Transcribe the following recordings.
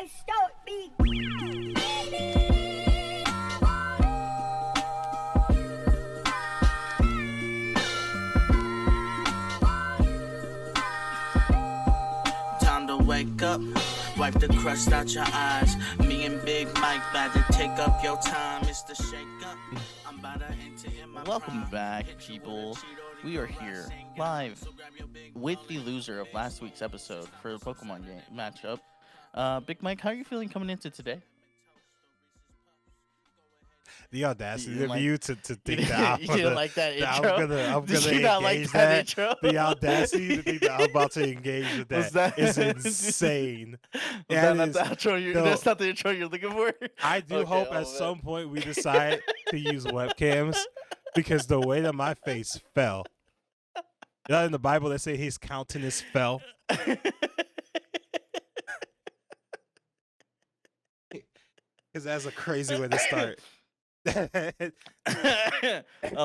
Let's start beat. Time to wake up, wipe the crust out your eyes. Me and Big Mike about to take up your time. It's the shake up. I'm about to enter in my Welcome prime. back, Hit you with people. a Cheeto, We are you here sing it. live So grab your big with ball the and loser of raise last it. week's episode for the Pokemon game matchup. Big Mike, how are you feeling coming into today? The audacity You didn't of like- you to You think that didn't, you didn't like that intro? I'm gonna Did you not like engage that that. intro? The audacity to think that I'm about to engage with Was that that- is insane. Was That that not is- the outro? no. That's not the intro you're looking for. I do Okay, hope oh, at man. some point we decide to use webcams because the way that my face fell. You know, in the Bible they say his countenance fell. Because that's a crazy way to start. I'm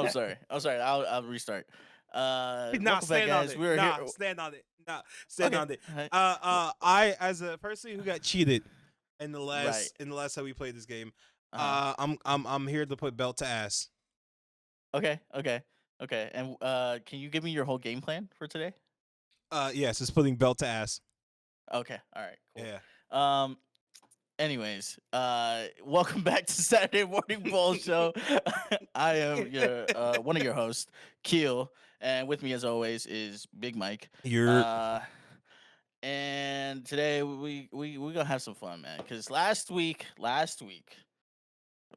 sorry. I'll restart. Nah, Welcome back, stand on guys. it. We're Nah, here. stand on it. Nah, stand Okay. on it. Alright. I as a person who got cheated in the last Right. time we played this game, Uh-huh. I'm here to put belt to ass. Okay. And can you give me your whole game plan for today? Yes, it's putting belt to ass. Okay. All right. Cool. Yeah. Anyways, welcome back to Saturday Morning Ball Show. I am your one of your hosts, Keel, and with me as always is Big Mike. You're And today we gonna have some fun, man. Because last week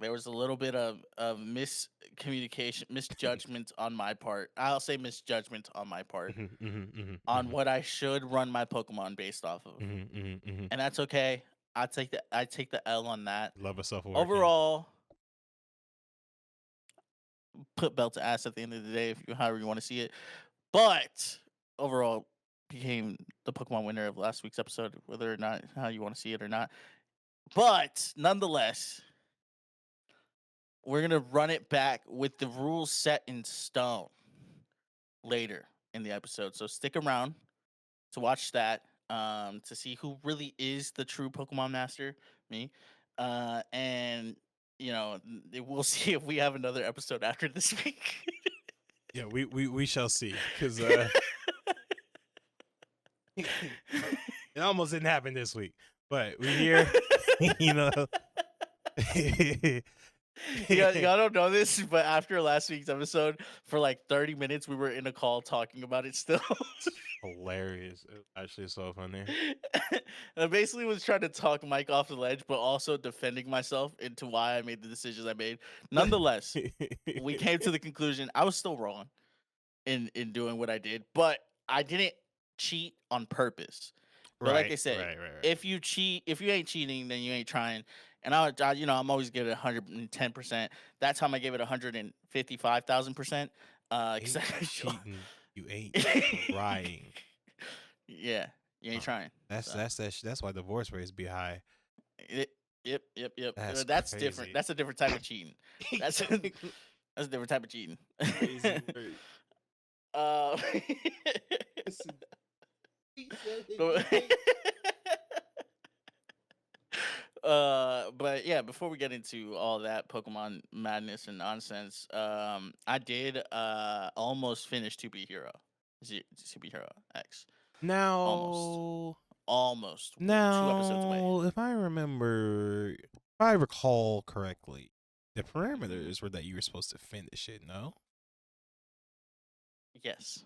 there was a little bit of miscommunication, misjudgment on my part. I'll say misjudgment on my part on what I should run my Pokemon based off of, and that's okay. I take the L on that. love a self Overall, put belt to ass at the end of the day, if you however you want to see it. But overall, became the Pokemon winner of last week's episode, whether or not how you want to see it or not. But nonetheless, we're gonna run it back with the rules set in stone later in the episode. So stick around to watch that. To see who really is the true Pokemon master, me. And we'll see if we have another episode after this week. Yeah, we shall see because it almost didn't happen this week, but we here. You know. Y'all don't know this, but after last week's episode, for like 30 minutes, we were in a call talking about it still. Hilarious. It was actually so funny. I basically was trying to talk Mike off the ledge, but also defending myself into why I made the decisions I made. Nonetheless, we came to the conclusion I was still wrong in doing what I did, but I didn't cheat on purpose. But like I said, right. if you ain't cheating, then you ain't trying. And I'm always giving it 110%. That time I gave it 155,000%. Ain't cheating, you ain't trying. Yeah, you ain't trying. That's why divorce rates be high. Yep. That's different. crazy. That's a different type of cheating. That's a different type of cheating. Crazy word. But yeah, before we get into all that Pokemon madness and nonsense, I did almost finish To Be Hero, Super Hero X. Now, Almost. 2 episodes away. now, if I recall correctly, the parameters were that you were supposed to finish it. No. Yes.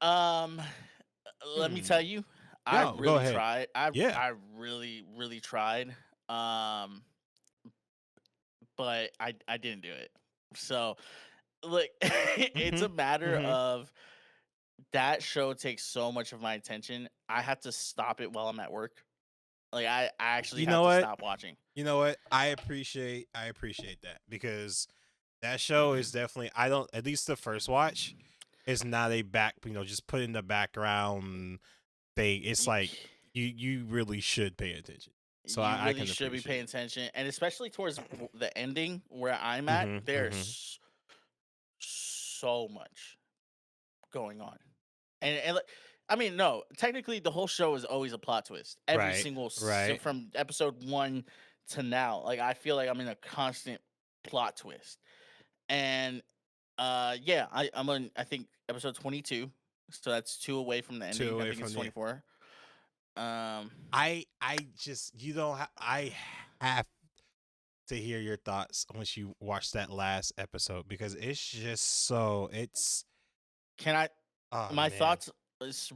Let me tell you, I No, go really ahead. tried. Yeah. I really, really tried. But I didn't do it. So, look, it's a matter mhm. of that show takes so much of my attention. I have to stop it while I'm at work. Like I actually You have know to what? stop watching. You know what? I appreciate that because that show is definitely at least the first watch is not a just put in the background thing. It's like you really should pay attention. So you I really can should be appreciate paying it. attention, and especially towards the ending where I'm at. Mhm, There's so much going on, and I mean, no, technically the whole show is always a plot twist. Every Right, single right. from episode 1 to now. Like I feel like I'm in a constant plot twist. And yeah, I'm on I think episode 22. So that's 2 away from the Two ending. I away think it's from the. 24. Um I just you don't. I have to hear your thoughts once you watch that last episode because it's just so it's. can I Oh my man. thoughts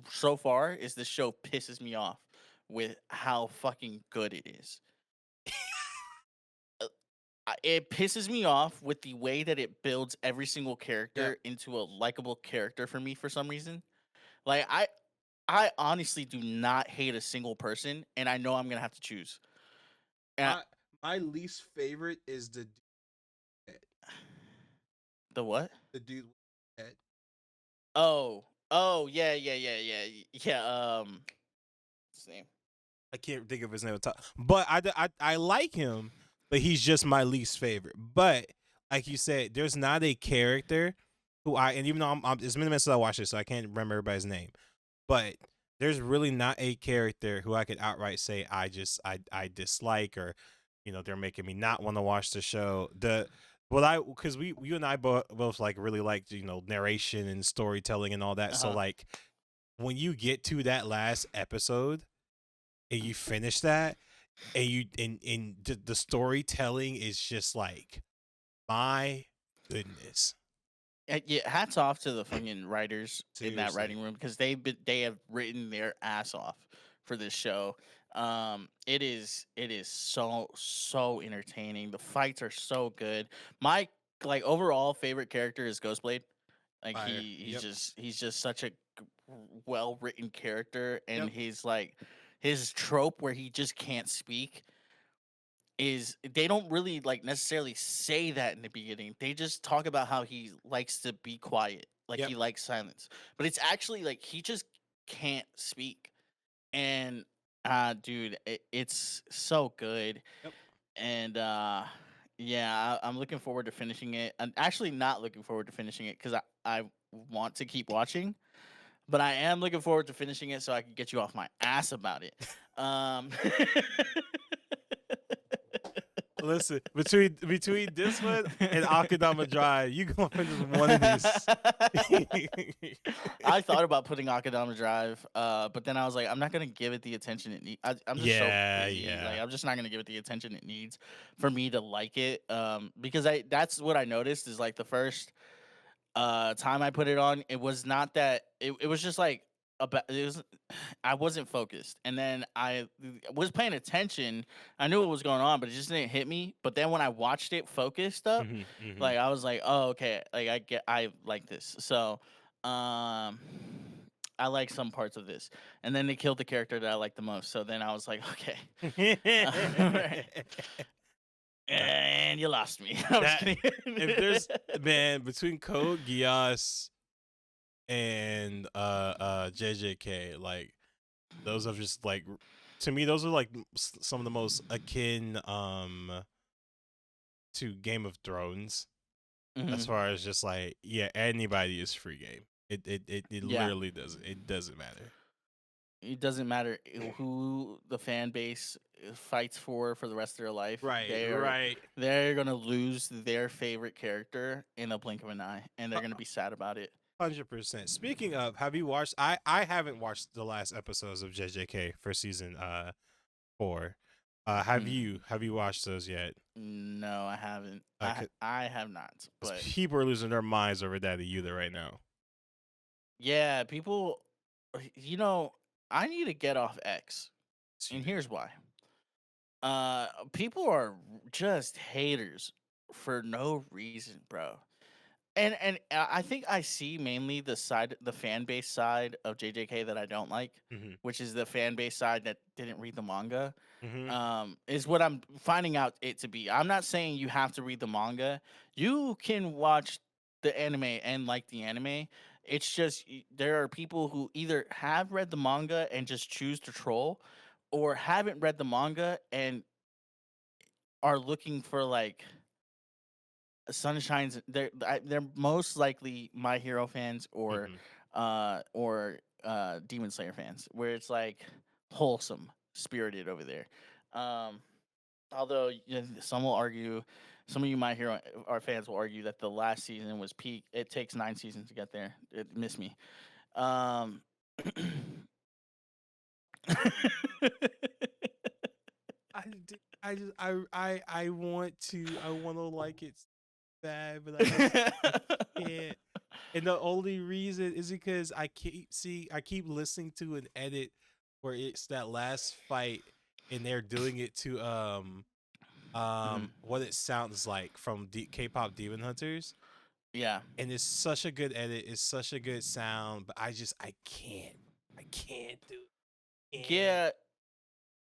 so far is this show pisses me off with how fucking good it is. It pisses me off with the way that it builds every single Yep. character into a likable character for me for some reason. Like I honestly do not hate a single person, and I know I'm gonna have to choose. And My my least favorite is the what? the dude with the head. Oh yeah. What's his name? I can't think of his name at the top. But I like him, but he's just my least favorite. But like you said, there's not a character who and even though it's been a minute since I watched it, so I can't remember everybody's name. But there's really not a character who I could outright say I dislike or they're making me not want to watch the show. Because we you and I both like really like narration and storytelling and all that. Uh So huh. like when you get to that last episode and you finish that and the storytelling is just like my goodness. Yeah, hats off to the fucking writers in that Seriously. writing room because they have written their ass off for this show. It is so entertaining. The fights are so good. My like overall favorite character is Ghostblade. Like Fire. Yep. he's just such a well written character, and Yep. he's like his trope where he just can't speak is they don't really like necessarily say that in the beginning. They just talk about how he likes to be quiet, like Yep. he likes silence. But it's actually like he just can't speak. And dude, it's so good. Yep. And yeah, I'm looking forward to finishing it. I'm actually not looking forward to finishing it because I want to keep watching, but I am looking forward to finishing it so I can get you off my ass about it. Um Listen, between this one and Akadama Drive, you gonna finish one of these. I thought about putting Akadama Drive, but then I was like, I'm not gonna give it the attention it needs. I'm just so Yeah, busy. Like, yeah. I'm just not gonna give it the attention it needs for me to like it. Because I that's what I noticed is like the first time I put it on, it was not that it was just like about it was I wasn't focused. And then I was paying attention. I knew what was going on, but it just didn't hit me. But then when I watched it focused up, Hmm, hmm. like I was like, "Oh, okay. Like I like this." So, I like some parts of this. And then they killed the character that I like the most. So then I was like, "Okay." Right. And you lost me. I'm just That kidding. if there's man between Code Geass and JJK, like those are just like to me those are like some of the most akin to Game of Thrones as Mhm. far as just like yeah anybody is free game. It Yeah. literally doesn't matter. It doesn't matter who the fan base fights for the rest of their life. Right, right. They're gonna lose their favorite character in a blink of an eye, and they're gonna be sad about it. 100%. Speaking of, have you watched? I haven't watched the last episodes of JJK for season 4. Mm. Have you watched those yet? No, I haven't. Uh, I have not. Because But people are losing their minds over that either right now. yeah, people, you know, I need to get off X, It's and huge. here's why. People are just haters for no reason, bro. And I think I see mainly the fan base side of JJK that I don't like, Mm-hmm. which is the fan base side that didn't read the manga. Mm-hmm. Is what I'm finding out it to be. I'm not saying you have to read the manga. You can watch the anime and like the anime. It's just there are people who either have read the manga and just choose to troll, or haven't read the manga and are looking for like Sunshine's they're most likely My Hero fans Mm-hmm. or Demon Slayer fans, where it's like wholesome, spirited over there. Um, although some will argue, some of you might hear our fans will argue that the last season was peak. It takes 9 seasons to get there. It missed me. Um, I want to like it bad, but I can't. And the only reason is because I keep listening to an edit where it's that last fight and they're doing it to Mhm. what it sounds like from K-pop Demon Hunters, Yeah. and it's such a good edit, it's such a good sound, but I can't do it. Can't. Yeah.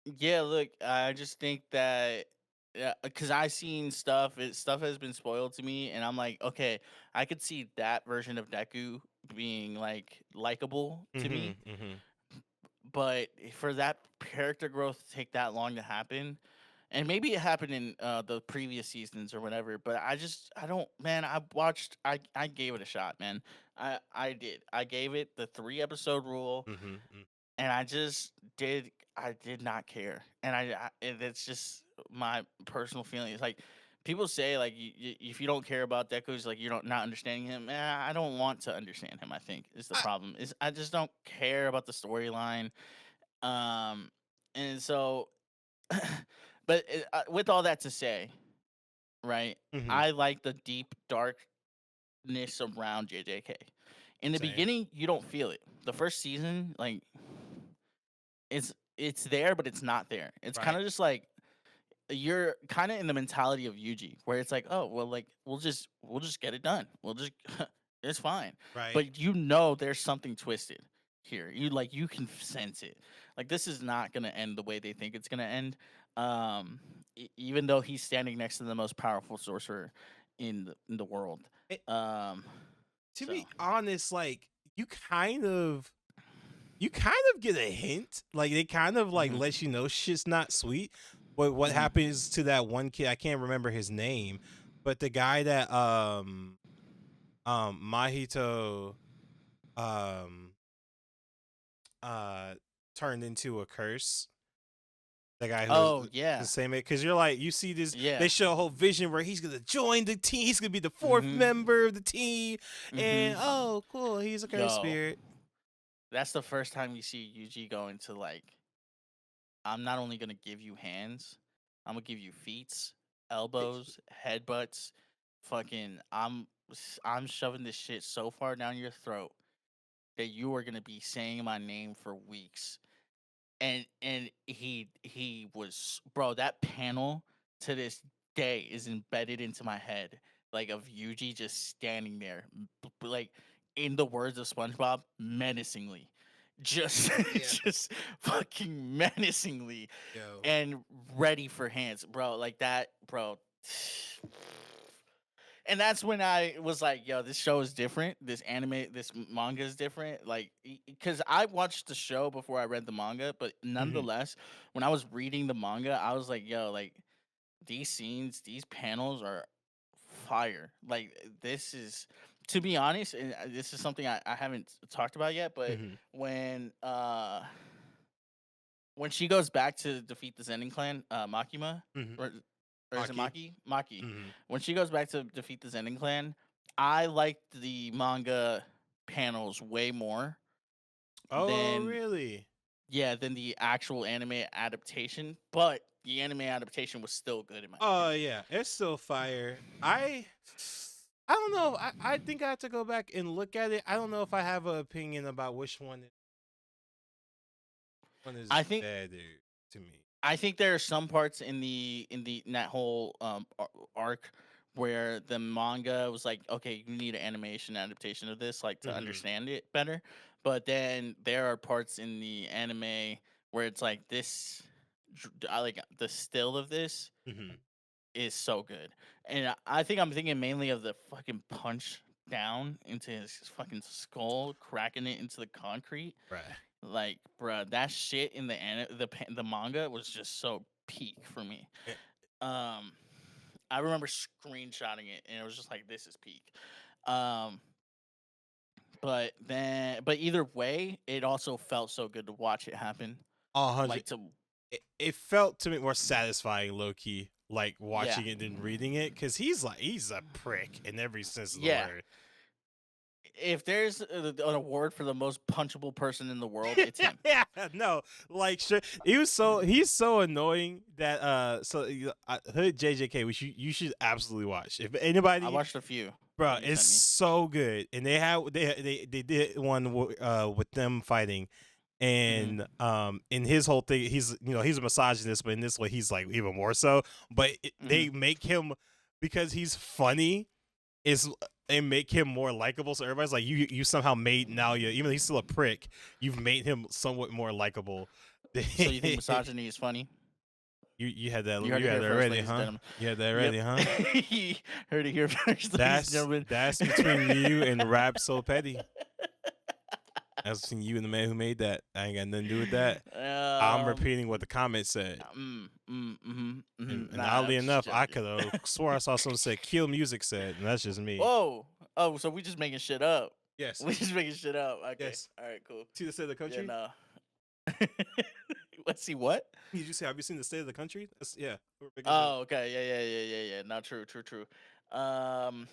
Yeah, look, I just think that yeah, because I seen stuff, stuff has been spoiled to me, and I'm like, okay, I could see that version of Deku being like likable to me, Mm-hmm. but for that character growth to take that long to happen, and maybe it happened in the previous seasons or whatever, but I don't, man. I gave it a shot, man. I did. I gave it the 3 episode rule, Mm-hmm. and I did not care, and it's just my personal feeling. It's like people say, like if you don't care about Deku, it's like you don't not understanding him. I don't want to understand him. I think is the I, problem. Is I just don't care about the storyline. Um, and so, but with all that to say, right? mm-hmm. I like the deep darkness around JJK. In the Same. beginning, you don't feel it. The first season, like it's there, but it's not there. It's kind Right. of just like you're kind of in the mentality of Yuji, where it's like, oh well, like we'll just get it done. We'll just it's fine. Right. But you know, there's something twisted here. You can sense it. Like this is not gonna end the way they think it's gonna end. Even though he's standing next to the most powerful sorcerer in the world. It, Um, to so. be honest, like you kind of get a hint. Like they kind of like Hmm. let you know shit's not sweet. But what Hmm. happens to that one kid? I can't remember his name, but the guy that Mahito um uh turned into a curse. The guy who was Oh the yeah, same age, because you're like you see this, yeah. they show a whole vision where he's gonna join the team. He's gonna be the fourth Hmm. member of the team, Hmm. and oh, cool, he's a curse Yo, spirit. that's the first time you see Yuji go into like, I'm not only gonna give you hands, I'm gonna give you feet, elbows, headbutts, fucking. I'm shoving this shit so far down your throat that you are gonna be saying my name for weeks. And he was, bro, that panel to this day is embedded into my head, like of Yuji just standing there, like in the words of SpongeBob, menacingly, just Yeah, just fucking menacingly, yo. and ready for hands, bro, like that, bro. And that's when I was like, "Yo, this show is different. This anime, this manga is different." Like, because I watched the show before I read the manga, but Hmm. nonetheless, when I was reading the manga, I was like, "Yo, like these scenes, these panels are fire." Like, this is, to be honest, and this is something I haven't talked about yet, but Hmm. when uh when she goes back to defeat the Zenin clan, Makima, Hmm. or is it Maki. Maki? Maki. Hmm. When she goes back to defeat the Zenin clan, I liked the manga panels way more Oh, than, really? yeah, than the actual anime adaptation. But the anime adaptation was still good in my Oh opinion. yeah, it's still fire. I don't know. I think I have to go back and look at it. I don't know if I have an opinion about which one is I think better to me. I think there are some parts in that whole arc where the manga was like, okay, you need an animation adaptation of this, like to Hmm. understand it better. But then there are parts in the anime where it's like this, I like the still of this Hmm. is so good, and I think I'm thinking mainly of the fucking punch down into his fucking skull, cracking it into the concrete. Right. Like, bruh, that shit in the manga was just so peak for me. Eh, Um, I remember screenshotting it, and it was just like, this is peak. Um, but either way, it also felt so good to watch it happen. 100. Like to It felt to me more satisfying, low key, like yeah, watching it than reading it, because he's a prick in every sense of the yeah. word. If there's an award for the most punchable person in the world, it's him. Yeah, no, like he's so annoying that Hood JJK, which you should absolutely watch. If I anybody, watched a few bro, that you it's sent me. so good, and they did one with them fighting, and Mm-hmm. in his whole thing, he's a misogynist, but in this way he's like even more so. But Mm-hmm. they make him, because he's funny, is they make him more likable. So everybody's like, you somehow made Nalia, even though he's still a prick, you've made him somewhat more likable. So you think misogyny is funny? You had that You heard you it had here that first, already, ladies and huh? gentlemen. You had that Yep. already, huh? You heard it here first, ladies and gentlemen. That's between you and Rap So Petty. That's between you and the man who made that. I ain't got nothing to do with that. I'm repeating what the comments said. And Nah, oddly I'm just enough, I joking. could have swore I saw someone say "Kill Music" said, and that's just me. Whoa. Oh, so we just making shit up. Yes. We just making shit up. Okay. Yes. All right. Cool. See the state of the Yeah. country? No. Let's see what. Did you say, have you seen the state of the country? Yeah. We're big into that. Oh, okay. Yeah. No, true. Um,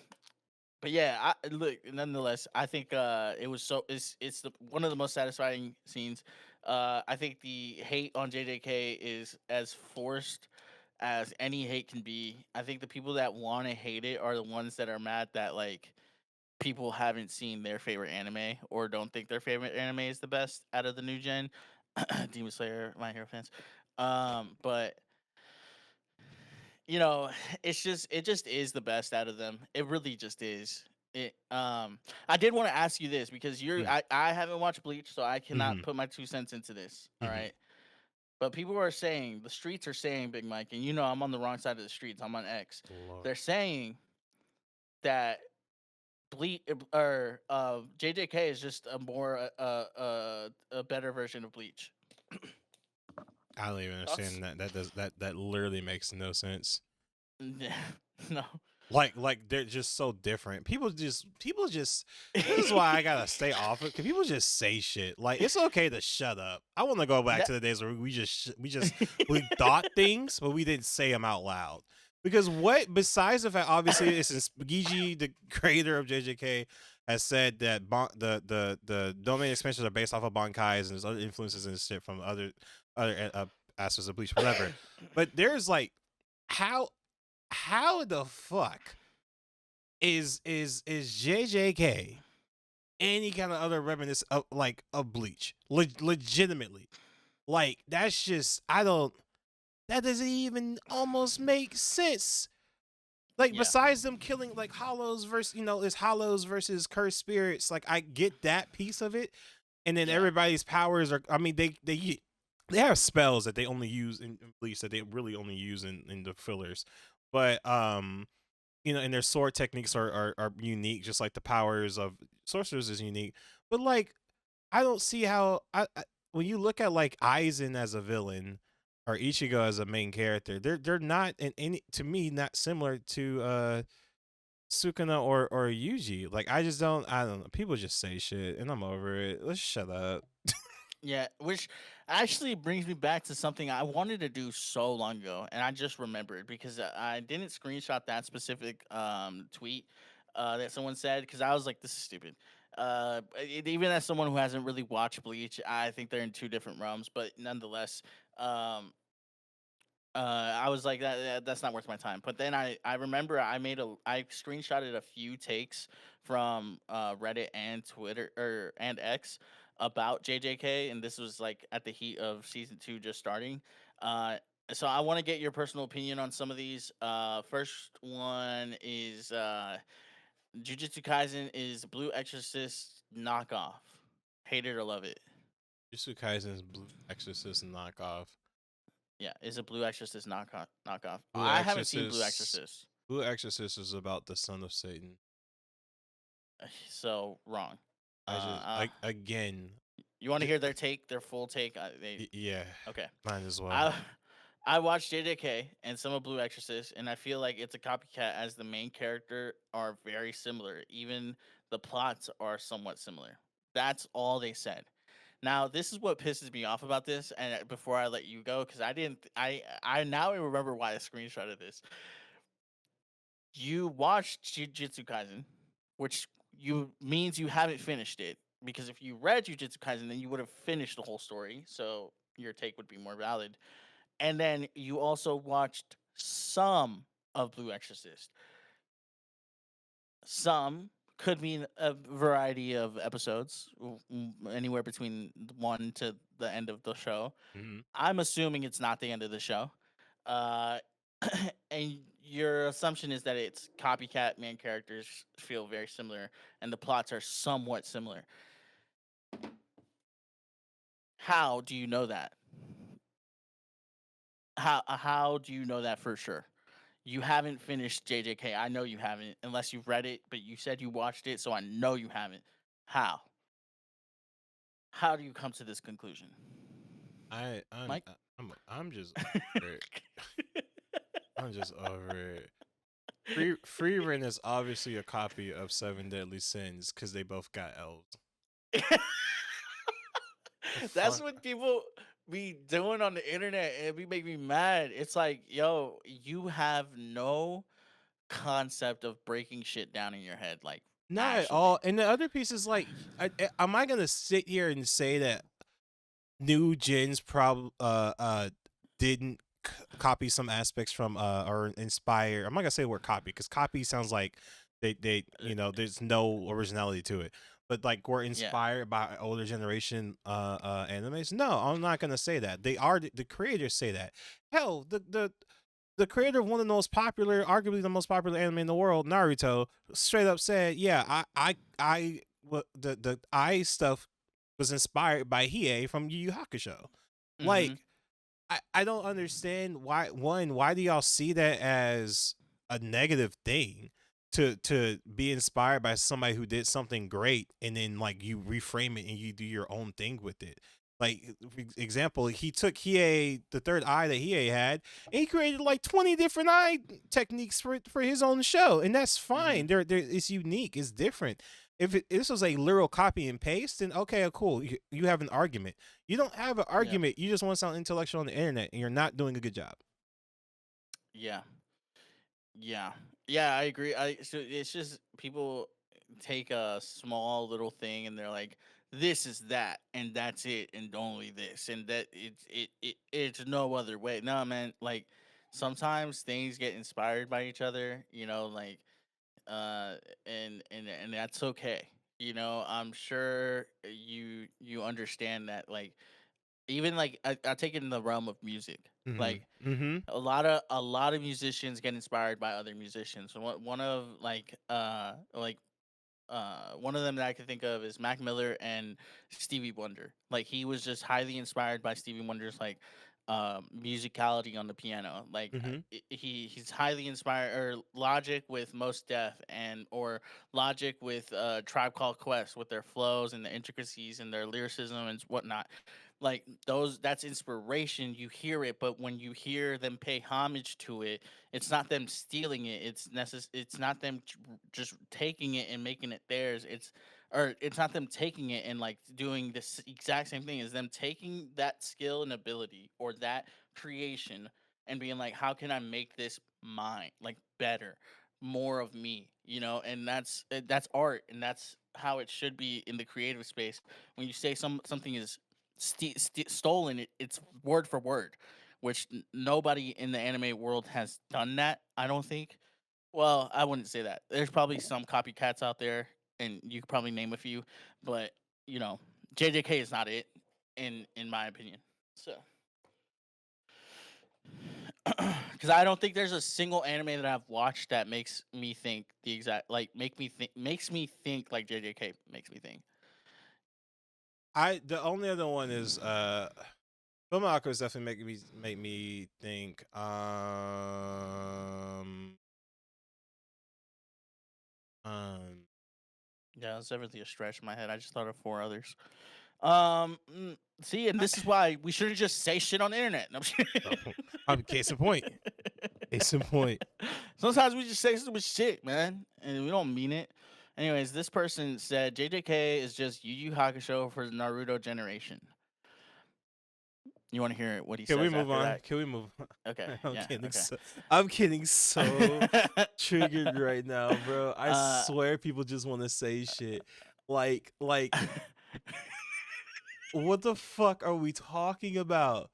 but yeah, look. Nonetheless, I think it was it's one of the most satisfying scenes. I think the hate on JJK is as forced as any hate can be. I think the people that want to hate it are the ones that are mad that like people haven't seen their favorite anime or don't think their favorite anime is the best out of the new gen. Demon Slayer, My Hero fans. But you know, it just is the best out of them. It really just is. I did want to ask you this because Mm. I haven't watched Bleach, so I cannot Mhm. put my 2 cents into this. All Mhm. right. But people are saying, the streets are saying, Big Mike, and you know I'm on the wrong side of the streets. I'm on X. Lord. They're saying that Bleach or JJK is just a more a better version of Bleach. I don't even Thoughts? understand that. That literally makes no sense. No. Like they're just so different. People just this is why I gotta stay off it, because people just say shit. Like, it's okay to shut up. I want to go back That- to the days where we thought things, but we didn't say them out loud. Because what, besides the fact, obviously, it's Gigi, the creator of JJK, has said that the domain expansions are based off of Bankai's and there's other influences and shit from other aspects of Bleach, whatever. But there's like, how the fuck is JJK any kind of other reminiscence of like of Bleach? Legitimately, like, that's just, that doesn't even almost make sense. Like, Yeah. besides them killing like Hollows versus, it's Hollows versus cursed spirits. Like, I get that piece of it, and then Yeah. everybody's powers are. I mean, they have spells that they only use in Bleach that they really only use in the fillers, but and their sword techniques are unique, just like the powers of sorcerers is unique. But like, I don't see how when you look at like Aizen as a villain or Ichigo as a main character, they're not in any, to me, not similar to Sukuna or Yuji. Like, I don't know. People just say shit and I'm over it. Let's shut up. Yeah, which actually brings me back to something I wanted to do so long ago, and I just remembered because I didn't screenshot that specific tweet that someone said because I was like, this is stupid. Even as someone who hasn't really watched Bleach, I think they're in two different realms, but nonetheless, um, I was like that's not worth my time. But then I remember I screenshotted a few takes from Reddit and Twitter and X about JJK, and this was like at the heat of season 2 just starting. So I want to get your personal opinion on some of these. First one is Jujutsu Kaisen is Blue Exorcist knockoff. Hate it or love it. Jujutsu Kaisen's Blue Exorcist knockoff. Yeah, is a Blue Exorcist knockoff. Blue I haven't seen Blue Exorcist. Exorcist. Blue Exorcist is about the son of Satan. So wrong. I just, again, You want to hear their full take? They yeah, okay. mine as well. I I watched JJK and some of Blue Exorcist, and I feel like it's a copycat as the main character are very similar. Even the plots are somewhat similar. That's all they said. Now, this is what pisses me off about this, and before I let you go, because I didn't, I now remember why I screenshotted this. You watched Jujutsu Kaisen, which you means you haven't finished it. Because if you read Jujutsu Kaisen, then you would have finished the whole story, so your take would be more valid. And then you also watched some of Blue Exorcist. Some could mean a variety of episodes, anywhere between one to the end of the show. Mhm. I'm assuming it's not the end of the show. Uh, and your assumption is that it's copycat main characters feel very similar, and the plots are somewhat similar. How do you know that? How do you know that for sure? You haven't finished JJK. I know you haven't, unless you've read it, but you said you watched it, so I know you haven't. How? How do you come to this conclusion, I I'm Mike? I'm just over it. I'm just over it. Free Ren is obviously a copy of Seven Deadly Sins because they both got elves. The That's fuck? what people be doing on the internet, and it be make me mad. It's like, yo, you have no concept of breaking shit down in your head, like Not at all. actually. And the other piece is like, am I gonna sit here and say that new gens didn't copy some aspects from or inspire? I'm not gonna say the word copy because copy sounds like they there's no originality to it. But like we're Yeah. inspired by older generation animes. No, I'm not gonna say that. They are the creators say that. Hell, the creator of one of the most popular, arguably the most popular anime in the world, Naruto, straight up said, "Yeah, the I stuff was inspired by Hiei from Yu Yu Hakusho." Mm-hmm. Like, I don't understand why do y'all see that as a negative thing to be inspired by somebody who did something great and then like you reframe it and you do your own thing with it. Like for example, he took Hiei, the third eye that Hiei had, and he created like 20 different eye techniques for his own show, and that's Mm-hmm. fine. It's unique, it's different. If this was a literal copy and paste, then okay, cool. You have an argument. You don't have an Yeah. argument. You just want to sound intellectual on the internet, and you're not doing a good job. Yeah. Yeah. Yeah, I agree. So it's just people take a small little thing and they're like, this is that and that's it and only this and that it's no other way. No, man, like sometimes things get inspired by each other, like uh and that's okay. I'm sure you understand that, like, even like I take it in the realm of music. Mm-hmm. Like Mm-hmm. a lot of musicians get inspired by other musicians. One of one of them that I can think of is Mac Miller and Stevie Wonder. Like he was just highly inspired by Stevie Wonder's like musicality on the piano. Like Mm-hmm. he's highly inspired, or Logic with Most Def, and or Logic with Tribe Called Quest with their flows and the intricacies and their lyricism and whatnot. Like that's inspiration. You hear it, but when you hear them pay homage to it, it's not them stealing it. It's not them just taking it and making it theirs. It's not them taking it and like doing this exact same thing. Is them taking that skill and ability or that creation and being like, how can I make this mine, like better, more of me, And that's art, and that's how it should be in the creative space. When you say something is stolen, it's word for word, which nobody in the anime world has done that. I don't think. Well, I wouldn't say that. There's probably some copycats out there, and you could probably name a few, but you know, JJK is not it, in my opinion. So, because I don't think there's a single anime that I've watched that makes me think the exact like makes me think like JJK makes me think. The only other one is Film Alchemist definitely make me think. Um Yeah, it's definitely a stretch in my head. I just thought of four others. See, and this is why we shouldn't just say shit on the internet. No, I'm just kidding. Case in point. Case in point. Sometimes we just say stupid shit, man, and we don't mean it. Anyways, this person said JJK is just Yu Yu Hakusho for the Naruto generation. You want to hear what he Can we says move after on? that? Can we move on? Okay. I'm Yeah. getting Okay. I'm getting so triggered right now, bro. I Uh, swear people just want to say shit. Like what the fuck are we talking about?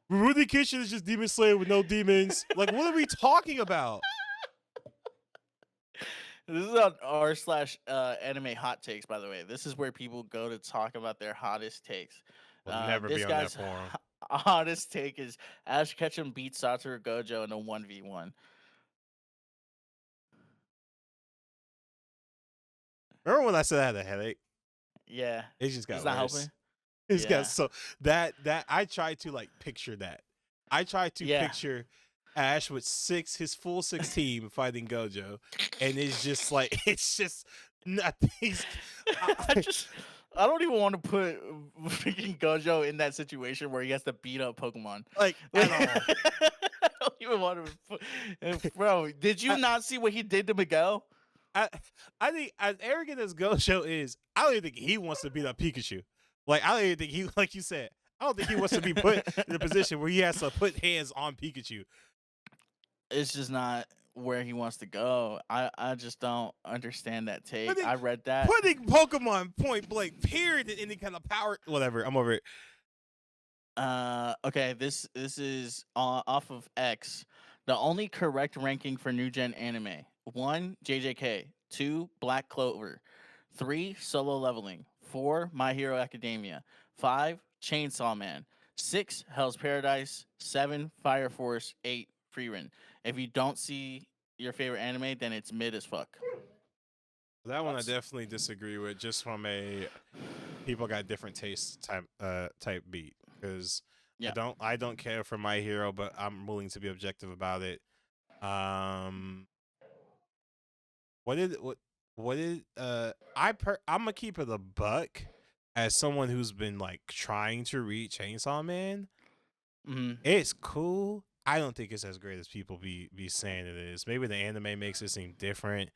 Rudy Kitchen is just Demon Slayer with no demons. Like, what are we talking about? This is on r/anime hot takes, by the way. This is where people go to talk about their hottest takes. We'll never This be on that guy's forum. hottest take is Ash Ketchum beats Satoru Gojo in a 1v1. Remember when I said I had a headache? Yeah. It just got It's not worse. helping? It's Yeah. got so that I tried to like picture that. I tried to Yeah. picture Ash with his full 6 team fighting Gojo, and it's just like it's just nothing. I don't even want to put freaking Gojo in that situation where he has to beat up Pokemon. Like at all. I don't even want to put, bro, did you not see what he did to Miguel? I think as arrogant as Gojo is, I don't even think he wants to beat up Pikachu. Like I don't even think he, like you said, I don't think he wants to be put in a position where he has to put hands on Pikachu. It's just not where he wants to go. I just don't understand that take. I read that. Putting Pokemon point blank, period, in any kind of power, whatever. I'm over it. Okay, this is off of X. The only correct ranking for new gen anime: 1, JJK; 2, Black Clover; 3, Solo Leveling; 4, My Hero Academia; 5, Chainsaw Man; 6, Hell's Paradise; 7, Fire Force; 8, Frieren. If you don't see your favorite anime, then it's mid as fuck. That one I definitely disagree with, just from a people got different tastes type beat. Because Yeah. I don't care for My Hero, but I'm willing to be objective about it. I'm gonna keep it a buck as someone who's been like trying to read Chainsaw Man. Mm-hmm. It's cool. I don't think it's as great as people be saying it is. Maybe the anime makes it seem different,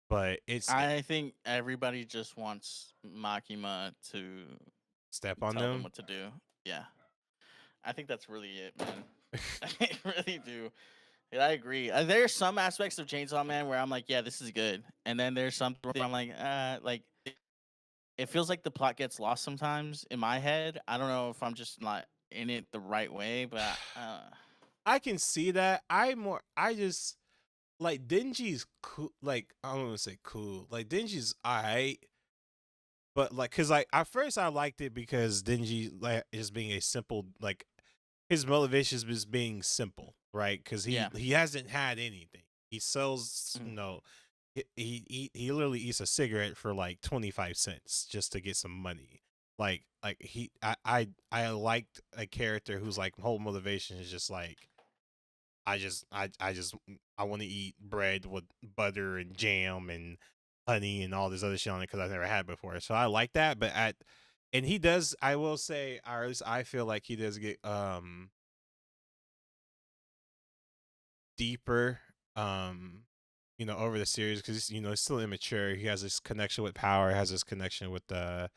but I think everybody just wants Makima to step on tell them them. what to do. Yeah. I think that's really it, man. I really do. And I agree. There's some aspects of Chainsaw Man where I'm like, yeah, this is good. And then there's something where I'm like it feels like the plot gets lost sometimes in my head. I don't know if I'm just not in it the right way, but I can see that. I just like Denji's cool. Like I don't want to say cool. Like Denji's alright, but like, cause like at first I liked it because Denji like is being a simple like his motivation is being simple, right? Because he hasn't had anything. He sells he literally eats a cigarette for like 25 cents just to get some money. Like I liked a character whose like whole motivation is just like I want to eat bread with butter and jam and honey and all this other shit on it because I've never had it before. So I like that, but and he does. I will say, or at least I feel like he does get deeper, over the series because he's still immature. He has this connection with power. Has this connection with I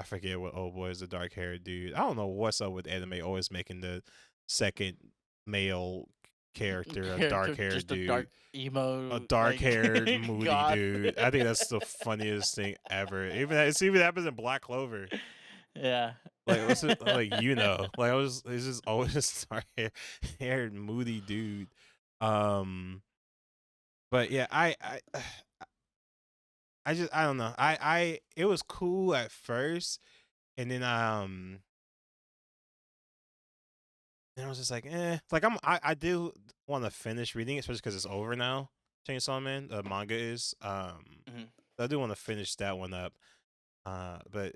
forget what old boy is, the dark haired dude. I don't know what's up with anime always making the second male character a dark haired dude, a dark emo, a dark haired like, moody God. dude. I think that's the funniest thing ever. Even happens in Black Clover. Yeah. Like what's it like like it's just always a dark haired moody dude. But yeah, I don't know. It was cool at first, and then I was just like, eh. Like I do want to finish reading it, especially because it's over now. Chainsaw Man, the manga is. I do want to finish that one up. But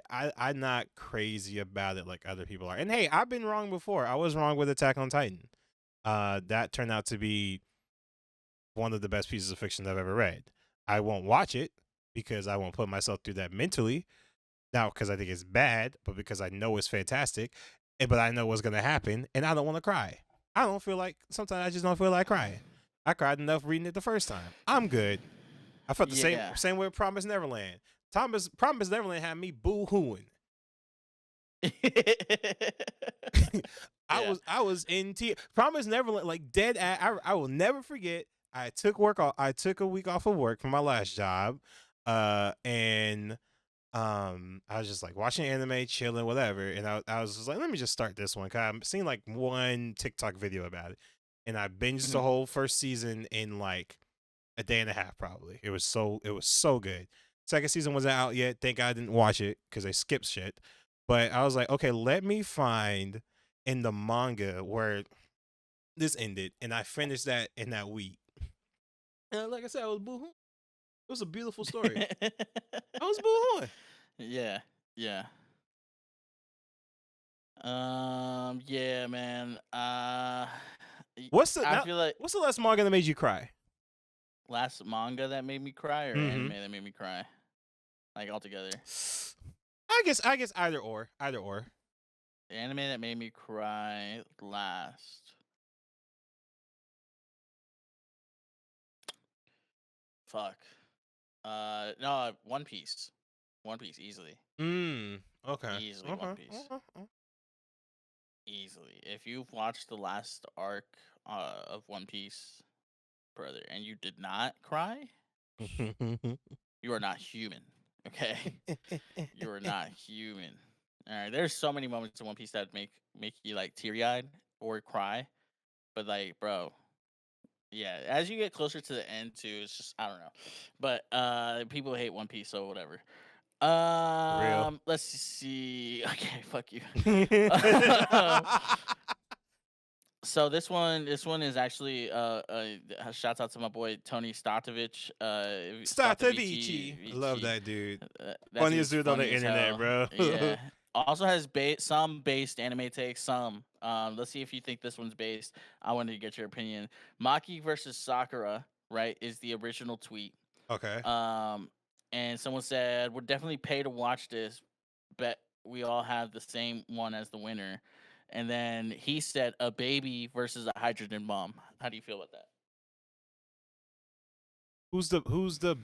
I'm not crazy about it like other people are. And hey, I've been wrong before. I was wrong with Attack on Titan. That turned out to be one of the best pieces of fiction I've ever read. I won't watch it because I won't put myself through that mentally. Not because I think it's bad, but because I know it's fantastic, but I know what's gonna happen, and I don't want to cry. I don't feel like sometimes I just don't feel like crying. I cried enough reading it the first time. I'm good. I felt the Yeah. same way with Promise Neverland. Promise Neverland had me boo hooing. Yeah. I was in tears. Promise Neverland, like dead. I will never forget. I took a week off of work from my last job, and I was just like watching anime, chilling, whatever, and I was just like, let me just start this one because I've seen like one TikTok video about it, and I binged the Mhm. whole first season in like a day and a half probably. It was so good. Second season wasn't out yet. Thank God I didn't watch it because they skipped shit. But I was like, okay, let me find in the manga where this ended, and I finished that in that week. And like I said, I was boohoo. It was a beautiful story. I was boohooing. Yeah. Yeah. Yeah, man. What's the I feel like what's the last manga that made you cry? last manga that made me cry or Mhm. anime that made me cry, like altogether. I guess either or. The anime that made me cry last. Fuck. No, One Piece. One Piece easily. Okay. Easily One Piece. Easily. If you've watched the last arc of One Piece, brother, and you did not cry, you are not human. Okay, you are not human. All right, there's so many moments in One Piece that make you like teary eyed or cry, but like, bro, yeah. As you get closer to the end, too, it's just I don't know, but people hate One Piece, so whatever. Real. Let's see. Okay, fuck you. So this one is actually shouts out to my boy Tony Statovich. Statavici. I love Vici. that dude. That Funniest dude's dude on funny the as internet, hell. bro. Yeah. Also has some based anime takes. Some. Let's see if you think this one's based. I wanted to get your opinion. Maki versus Sakura, right, is the original tweet. Okay. And someone said we're definitely pay to watch this. Bet we all have the same one as the winner. And then he said a baby versus a hydrogen bomb. How do you feel about that? Who's the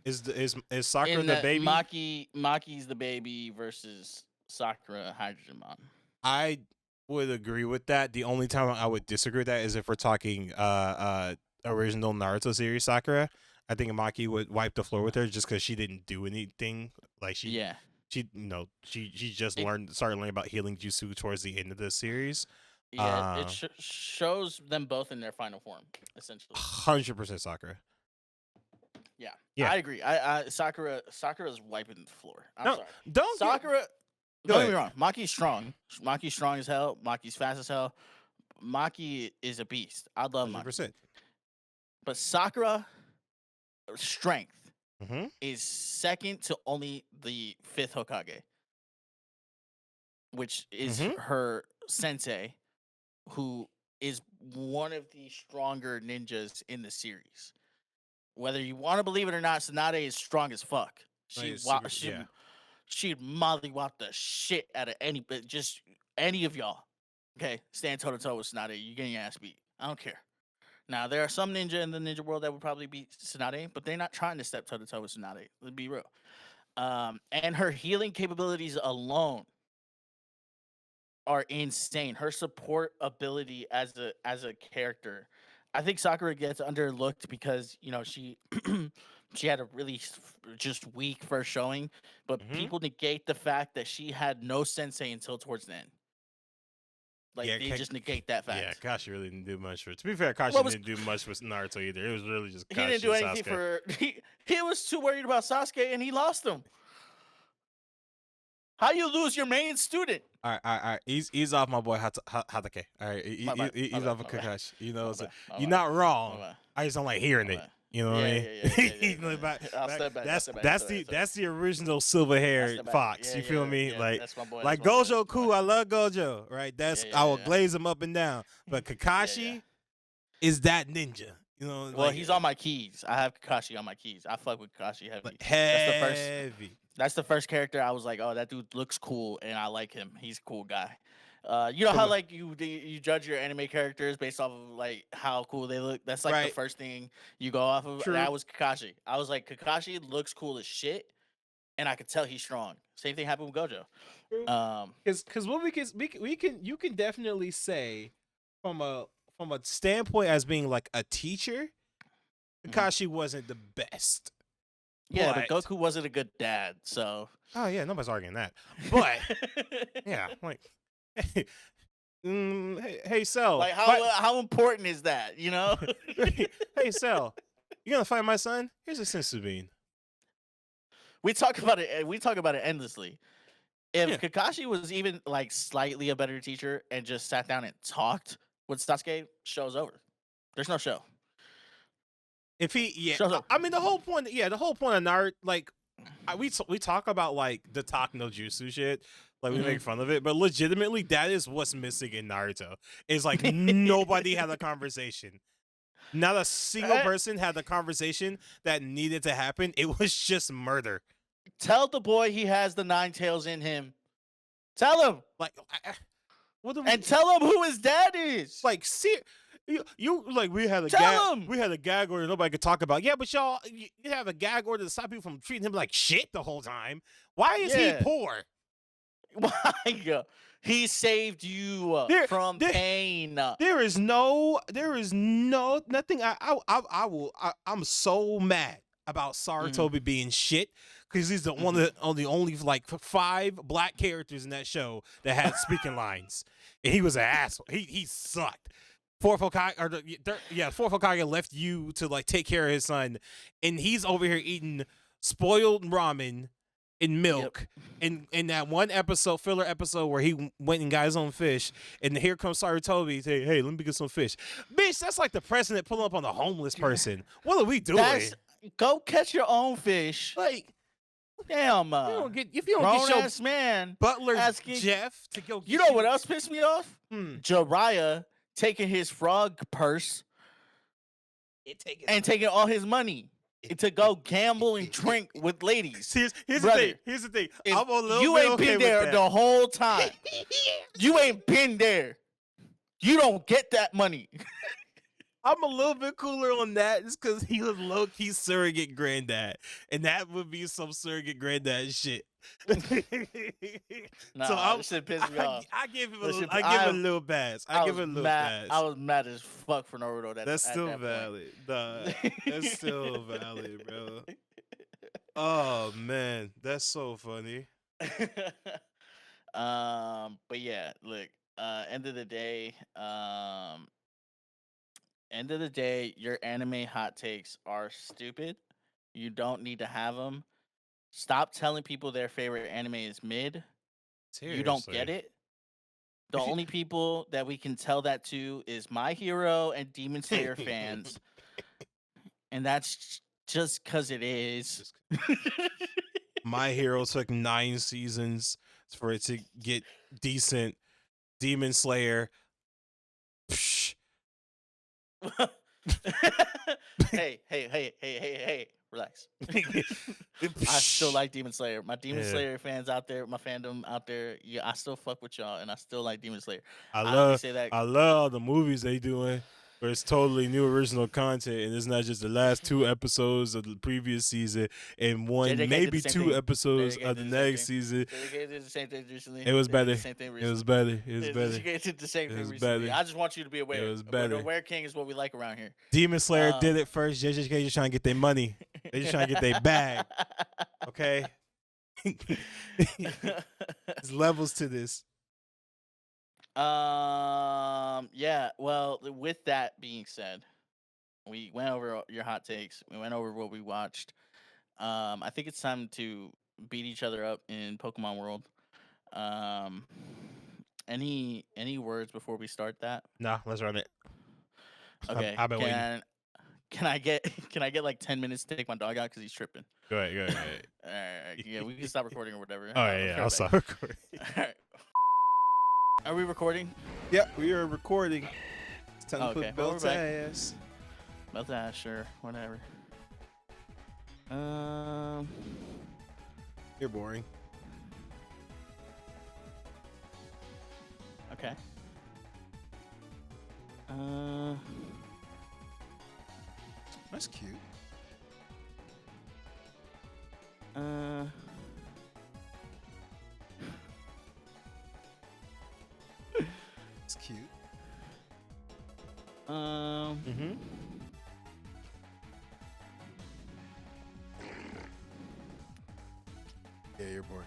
is Sakura In the that baby? Maki's the baby versus Sakura hydrogen bomb. I would agree with that. The only time I would disagree with that is if we're talking original Naruto series Sakura. I think Maki would wipe the floor with her just because she didn't do anything. Like Yeah. she just It, started learning about healing jutsu towards the end of the series. yeah, it shows them both in their final form, essentially. 100% Sakura. Yeah, Yeah. I agree. Sakura's wiping the floor. I'm No, sorry. don't get Sakura. Go Don't get me ahead. wrong. Maki's strong. Maki's strong as hell. Maki's fast as hell. Maki is a beast. I love Maki. 100%. But Sakura strength Mm-hmm. is second to only the fifth Hokage, which is Mhm. her sensei, who is one of the stronger ninjas in the series. Whether you want to believe it or not, Tsunade is strong as fuck. Yeah. She'd mollywop the shit out of just any of y'all. Okay, stand toe to toe with Tsunade. You getting your ass beat. I don't care. Now there are some ninja in the ninja world that would probably beat Tsunade, but they're not trying to step toe to toe with Tsunade. Let's be real. And her healing capabilities alone are insane. Her support ability as a character, I think Sakura gets underlooked because she she had a really just weak first showing, but Mhm. people negate the fact that she had no sensei until towards the end. Like Yeah, they just negate that fact. Yeah, Kashi really didn't do much for it. To be fair, Kashi What was didn't do much with Naruto either. It was really just he Kashi didn't do and anything Sasuke. for he was too worried about Sasuke and he lost him. How you lose your main student? All right. Ease off my boy Hatake. All right, ease off of Kakashi. You know, you're not wrong. I just don't like hearing it. You know what I mean? I'll step back. That's the original silver hair fox. You feel me? Yeah, that's my boy. Like Gojo, cool. I love Gojo. Right? That's I will yeah. glaze him up and down. But Kakashi is that ninja. You know, Well, like, he's on my keys. I have Kakashi on my keys. I fuck with Kakashi heavy. like That's the first. heavy. That's the first character I was like, oh, that dude looks cool, and I like him. He's a cool guy. You know how From- like you judge your anime characters based off of like how cool they look. That's like the Right. first thing you go off of. True. That was Kakashi. I was like, Kakashi looks cool as shit, and I could tell he's strong. Same thing happened with Gojo. Because what we can definitely say from a standpoint as being like a teacher, Kakashi wasn't the best. Yeah, but Goku wasn't a good dad, so. Oh yeah, nobody's arguing that. But yeah, like, hey, Cell. Like how important is that? You know? Hey, Cell, you gonna find my son? Here's a sensu bean. We talk about it. We talk about it endlessly. If Yeah. Kakashi was even like slightly a better teacher and just sat down and talked with Sasuke, show's over. There's no show. If he, yeah, Shut up. I mean the whole point of Naruto, like, we talk about like the talk no jutsu shit, like we make fun of it, but legitimately that is what's missing in Naruto. Is like nobody had a conversation. Not a single person had the conversation that needed to happen. It was just murder. Tell the boy he has the 9 tails in him. Tell him. Like, what do we, And tell him who his dad is. like, see, you like we had a Tell him. we had a gag order nobody could talk about. Yeah, but y'all, you have a gag order to stop people from treating him like shit the whole time. Why is he poor? Why? He saved you from pain. There is nothing. I'm so mad about Sarutobi being shit because he's the one of the only like 5 black characters in that show that had speaking lines, and he was an asshole. He sucked. Fourth Hokage left you to like take care of his son, and he's over here eating spoiled ramen and milk. In that one filler episode where he went and got his own fish, and here comes Sarutobi say, hey, let me get some fish. Bitch, that's like the president pulling up on a homeless person. What are we doing? Go catch your own fish. Like, damn, if you don't get your man butler asking, Jeff to go get you know what else pissed me off? Jiraiya taking his frog purse and taking all his money to go gamble and drink with ladies. Here's Brother, the thing. You ain't been there the whole time. You ain't been there. You don't get that money. I'm a little bit cooler on that just because he was low-key surrogate granddad. And that would be some surrogate granddad shit. Nah, so this shit pissed me off. I give him a little pass. I give him a little pass. I was mad as fuck for Naruto. That's still valid. Nah, that's still valid, bro. Oh, man. That's so funny. But yeah, look, end of the day, your anime hot takes are stupid. You don't need to have them. Stop telling people their favorite anime is mid. Seriously. You don't get it. The only people that we can tell that to is My Hero and Demon Slayer fans. And that's just because it is. My Hero took 9 seasons for it to get decent. Demon Slayer. Psh. Hey. Relax. I still like Demon Slayer. My Demon Slayer fans out there, my fandom out there, yeah, I still fuck with y'all, and I still like Demon Slayer. I love the movies they doing, where it's totally new original content, and it's not just the last 2 episodes of the previous season and maybe 2 episodes of the next season. It was better. It was better. I just want you to be aware. It was better. The Aware King is what we like around here. Demon Slayer did it first. JJK just trying to get their money. They just trying to get their bag. Okay? There's levels to this. Yeah, well, with that being said, we went over your hot takes. We went over what we watched. I think it's time to beat each other up in Pokemon World. Any words before we start that? No, let's run it. Okay. I've been waiting. Can I get like 10 minutes to take my dog out because he's tripping? Go ahead. All right. Yeah, we can stop recording or whatever. Oh yeah, I'll stop recording. All right. Are we recording? Yeah, we are recording. It's time to Okay, put belts ass. Belt to ass, sure, whatever. You're boring. Okay. That's cute. It's cute. Mm-hmm. Yeah, you're boring.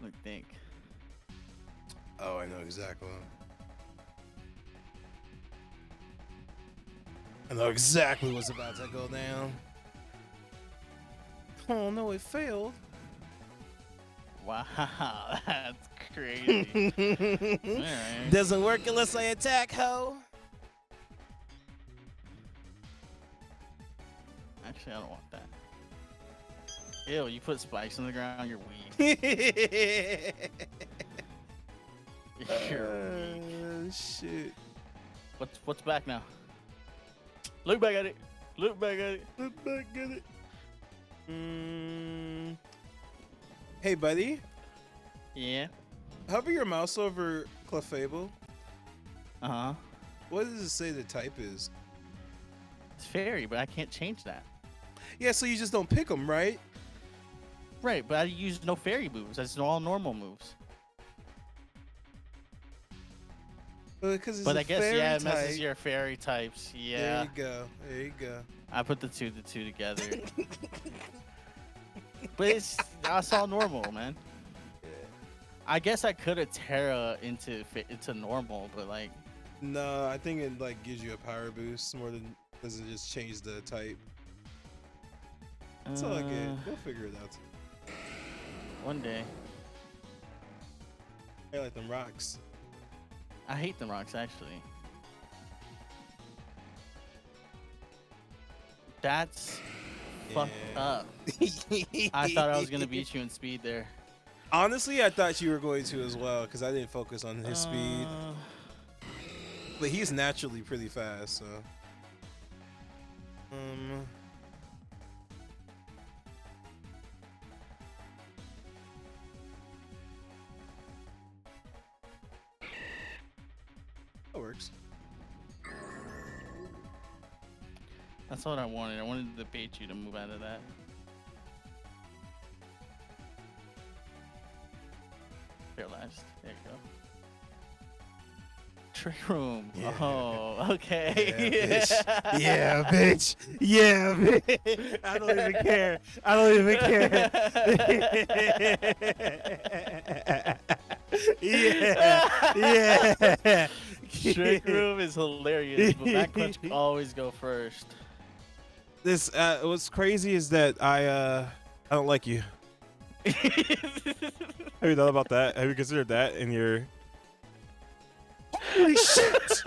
Let me think. Oh, I know exactly. I know exactly what's about to go down. Oh no, it failed. Wow, that's crazy. Alright. Doesn't work unless I attack, ho. Actually, I don't want that. Ew, you put spikes on the ground, you're weak. You're weak. Shit. What's back now? Look back at it. Look back at it. Look back at it. Hey, buddy. Yeah. Hover your mouse over Clefable. Uh-huh. What does it say the type is? It's fairy, but I can't change that. Yeah, so you just don't pick them, right? Right, but I use no fairy moves. That's all normal moves. Because it's But a I guess, fairy yeah, it type. messes your fairy types. Yeah. There you go. There you go. I put the two together. But that's all normal, man. I guess I could have Terra into normal, but like. No, I think it like gives you a power boost more than does it just change the type. That's all I get. We'll figure it out. One day. I like them rocks. I hate them rocks, actually. That's fucked up. I thought I was gonna beat you in speed there. Honestly, I thought you were going to as well because I didn't focus on his speed. But he's naturally pretty fast, so. That works. That's what I wanted. I wanted to bait you to move out of that. Paralyzed. There you go. Trick room. Yeah. Oh, okay. Yeah, bitch. Yeah, bitch. I don't even care. I don't even care. Yeah. Trick room is hilarious, but back punch always go first. This what's crazy is that I don't like you. Have you thought about that? Have you considered that in your? Holy shit!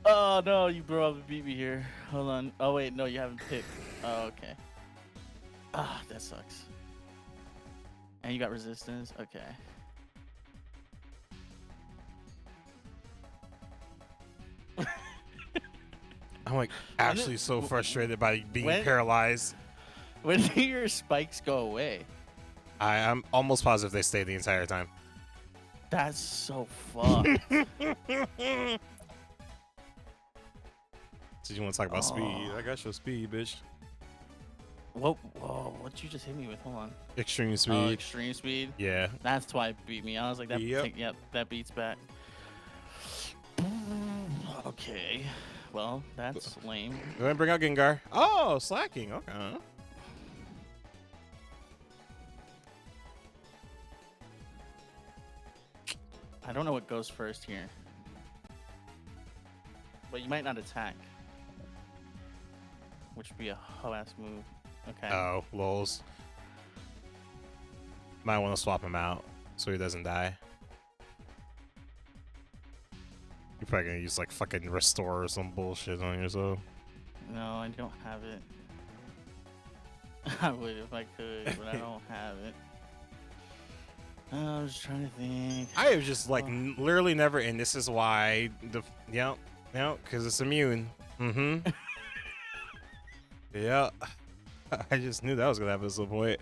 Oh no, you probably beat me here. Hold on. Oh wait, no, you haven't picked. Oh, okay. Ah, that sucks. And you got resistance? Okay. I'm like actually so frustrated by being paralyzed. When do your spikes go away? I'm almost positive they stay the entire time. That's so fucked. So you want to talk about speed? I got your speed, bitch. Whoa, what'd you just hit me with? Hold on. Extreme speed. Oh, extreme speed? Yeah. That's why it beat me. I was like, that, Yep. That beats back. Okay. Well, that's lame. Go ahead and bring out Gengar. Oh, slacking. Okay. I don't know what goes first here. But you might not attack. Which would be a hoe-ass move. Okay. Oh, lols. Might want to swap him out so he doesn't die. You're probably gonna use like fucking restore or some bullshit on yourself. No, I don't have it. I would if I could, but I don't have it. I'm just trying to think. I have just like literally never, and this is why because it's immune. Mm-hmm. Yeah. I just knew that was gonna happen at some point.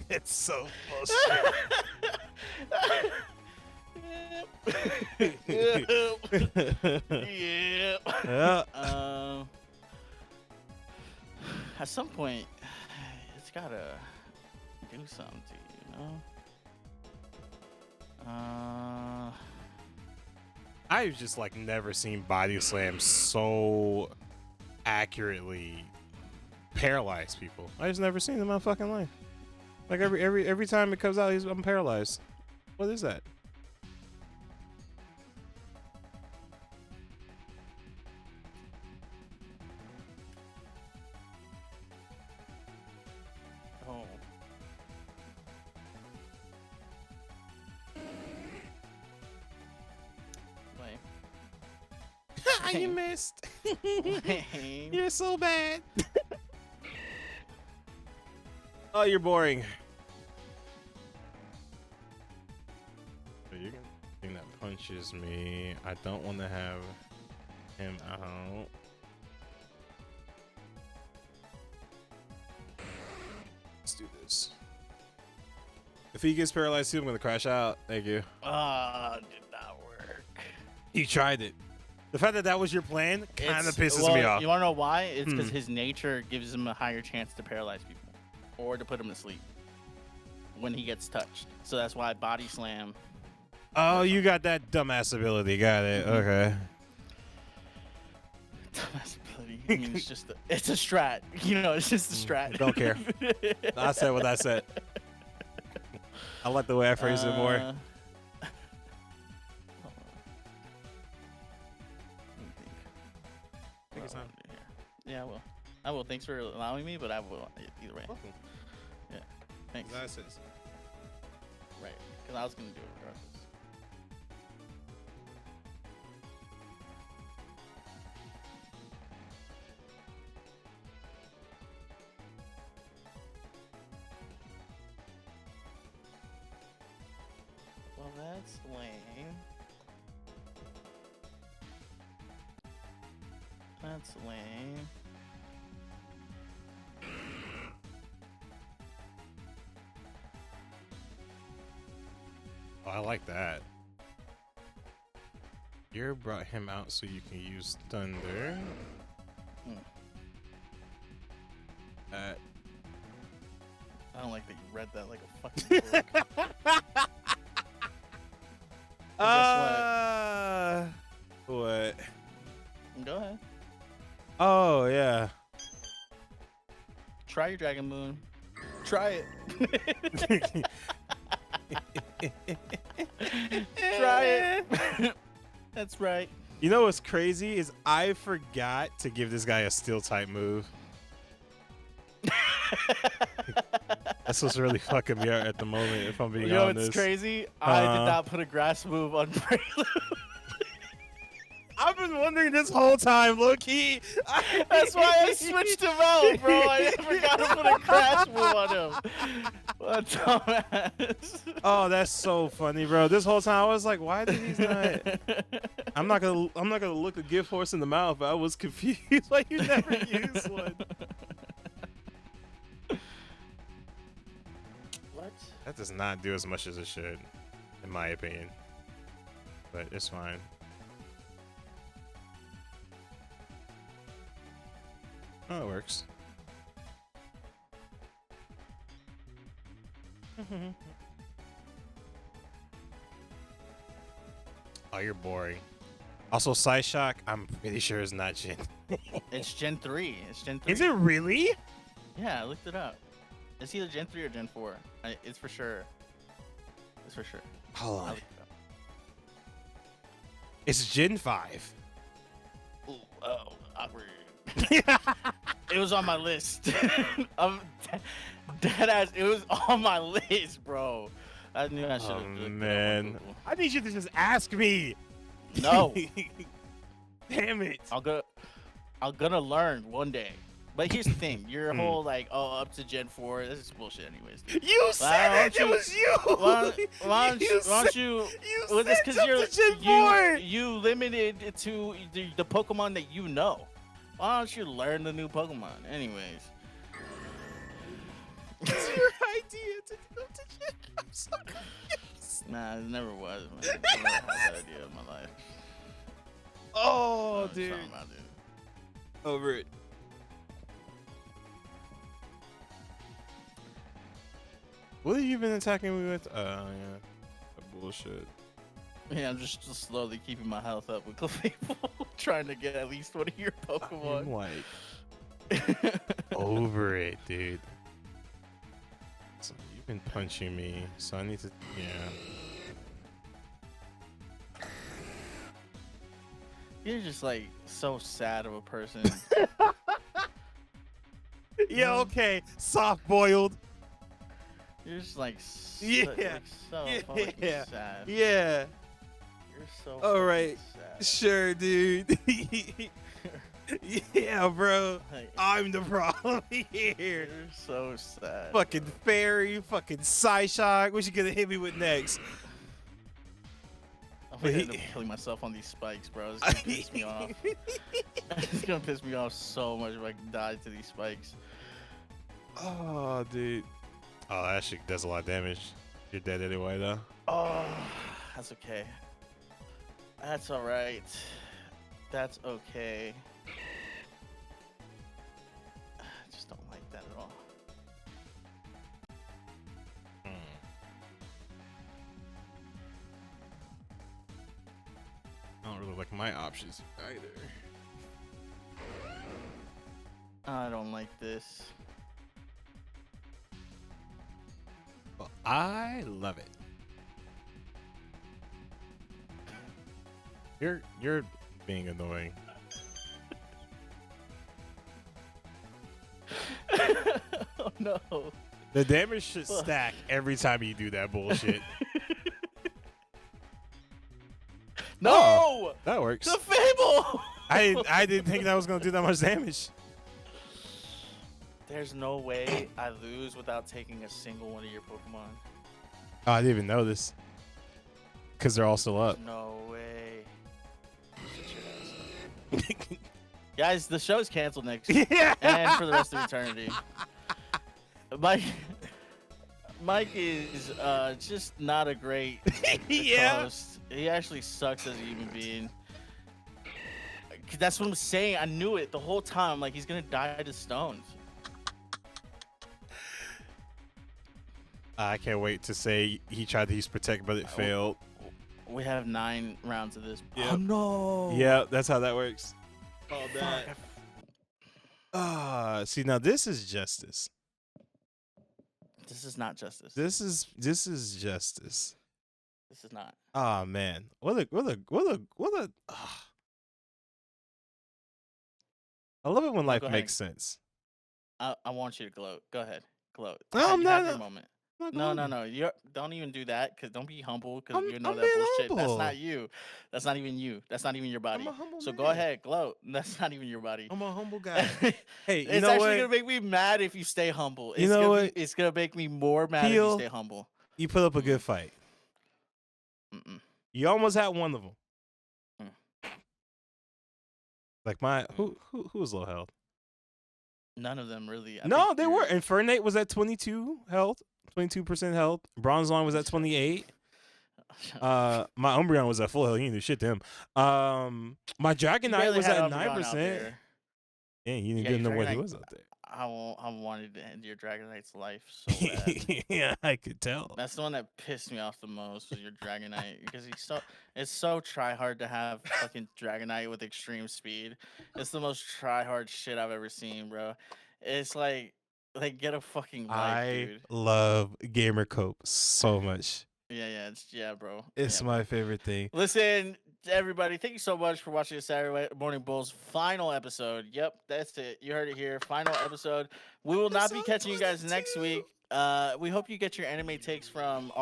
It's so bullshit. Yeah. Yeah. At some point, it's gotta do something to you, you know? I've just like never seen body slam so accurately paralyze people. I just never seen it in my fucking life. Like every time it comes out, I'm paralyzed. What is that? Oh. You missed. Lame. You're so bad. Oh, you're boring. So you're gonna thing that punches me. I don't want to have him out. Let's do this. If he gets paralyzed too, I'm gonna crash out. Thank you. Did not work. You tried it. The fact that that was your plan kind of pisses me off. You want to know why? It's because his nature gives him a higher chance to paralyze people or to put him to sleep when he gets touched. So that's why body slam. Oh, you got that dumbass ability. Got it. Okay. Dumbass ability. I mean, it's a strat. You know, it's just a strat. Don't care. I said what I said. I like the way I phrased it more. Take your time. Yeah, I will. I will. Thanks for allowing me, but I will either way. Welcome. Yeah. Thanks. That's it. Right. Because I was going to do it regardless. Well, that's lame. That's lame. Oh, I like that. You brought him out so you can use thunder. I don't like that you read that like a fucking book. What? Go ahead. Oh, yeah. Try your Dragon Moon. Try it. Try it. That's right. You know what's crazy is I forgot to give this guy a steel type move. That's what's really fucking me out at the moment, if I'm being You know honest. what's crazy? I did not put a grass move on Prelude. I've been wondering this whole time, low-key. That's why I switched him out, bro. I forgot to put a grass move on him. What a dumbass. Oh, that's so funny, bro. This whole time I was like, why did he not? I'm not gonna look a gift horse in the mouth, but I was confused. Like, you never use one. What? That does not do as much as it should, in my opinion. But it's fine. Oh, it works. Oh, you're boring. Also, Psyshock, I'm pretty sure is not Gen. It's Gen 3. It's Gen 3. Is it really? Yeah, I looked it up. It's either Gen 3 or Gen 4. It's for sure. It's for sure. Hold I on. looked it up. It's Gen 5. Ooh, oh, awkward. It was on my list. Deadass, it was on my list, bro. I knew I should have. Oh, man. I need you to just ask me. No. Damn it. I'll go. I'm gonna learn one day. But here's the thing: your whole like, oh, up to Gen 4, this is bullshit, anyways. Dude. You said it. It was you. Why don't you? Well, said because jump to Gen 4. you limited it to the Pokemon that you know. Why don't you learn the new Pokemon, anyways? It's your idea to go to Gen. I'm so confused. Nah, it never was, man. I never had that idea in my life. Oh, What I'm dude. talking about, dude. Over it. What have you been attacking me with? Yeah. The bullshit. Yeah, I'm just slowly keeping my health up with Clefable, trying to get at least one of your Pokemon. I'm like over it, dude. So you've been punching me, so I need to, You're just like so sad of a person. Yeah, okay. Soft boiled. You're just like Yeah. so fucking sad. Yeah. You're so All fucking right. sad. Sure, dude. Yeah, bro. Like, I'm the problem here. you're so sad. Fucking fairy, fucking Psyshock. What you gonna hit me with next? I'm gonna end up killing myself on these spikes, bro. It's gonna piss me off. It's gonna piss me off so much if I die to these spikes. Oh, dude. Oh, that shit does a lot of damage. You're dead anyway, though. Oh, that's okay. That's all right. That's okay. I just don't like that at all. I don't really like my options either. I don't like this. Well, I love it. You're being annoying. Oh no. The damage should stack every time you do that bullshit. No! Oh, that works. The Fable! I didn't think that was gonna do that much damage. There's no way I lose without taking a single one of your Pokemon. Oh, I didn't even know this. Because they're all still up. No way. Guys, the show's canceled next week. Yeah. And for the rest of eternity. Mike is just not a great Yeah. host. He actually sucks as a human being. That's what I'm saying. I knew it the whole time. Like, he's gonna die to stones. I can't wait to say he tried to use Protect, but it failed. We have 9 rounds of this. Yep. Oh no. Yeah, that's how that works. Oh, that. See, now this is justice. This is not justice. This is justice. This is not. Oh man, what a. I love it when life go ahead. makes sense. I want you to gloat. Go ahead. Gloat. No, I'm You have not- your moment. Not No. going. You don't even do that, because don't be humble, because I'm- you know I'm that being bullshit. That's humble. not you. That's not even you. That's not even your body. I'm a humble So man. go ahead, gloat. That's not even your body. I'm a humble guy. Hey, you It's know actually what? gonna make me mad if you stay humble. You know what? It's gonna make me more mad if Heel. you stay humble. You put up a good fight. Mm-mm. You almost had one of them. Mm. Like my who was low health? None of them really. I No, think they you're- were. Infernape was at 22 health, 22% health. Bronzong was at 28. My Umbreon was at full health. You didn't do shit to him. My You Dragonite barely was had at Umbreon out 9%. there. Yeah, you Yeah, didn't know your what he Dragonite- was out there. I wanted to end your Dragonite's life so bad. Yeah, I could tell. That's the one that pissed me off the most, was your Dragonite, because it's so try hard to have fucking Dragonite with extreme speed. It's the most try hard shit I've ever seen, bro. It's like get a fucking life, I dude. love Gamer Cope so much. Yeah, bro. It's Yeah, my favorite thing. Listen, everybody, thank you so much for watching the Saturday Morning Bulls final episode. Yep, that's it. You heard it here. Final episode. We will not be Episode catching you guys next 22. week. We hope you get your anime takes from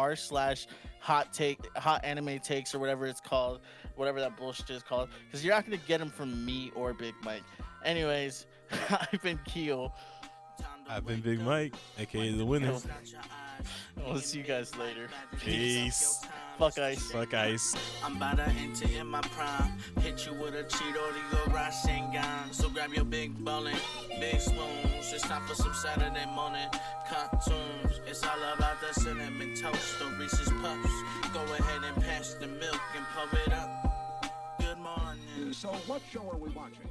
hot anime takes, or whatever it's called, whatever that bullshit is called, because you're not gonna get them from me or Big Mike. Anyways, I've been Keel. I've been Big Mike, aka the winner. We'll see you guys later. Peace. Fuck ice. Fuck ice. I'm about to enter in my prime. Hit you with a Cheeto to your Rasengan. So grab your big bowling, big spoons. It's time for some Saturday morning cartoons. It's all about the cinnamon toast, the Reese's Puffs. Go ahead and pass the milk and pump it up. Good morning. So what show are we watching?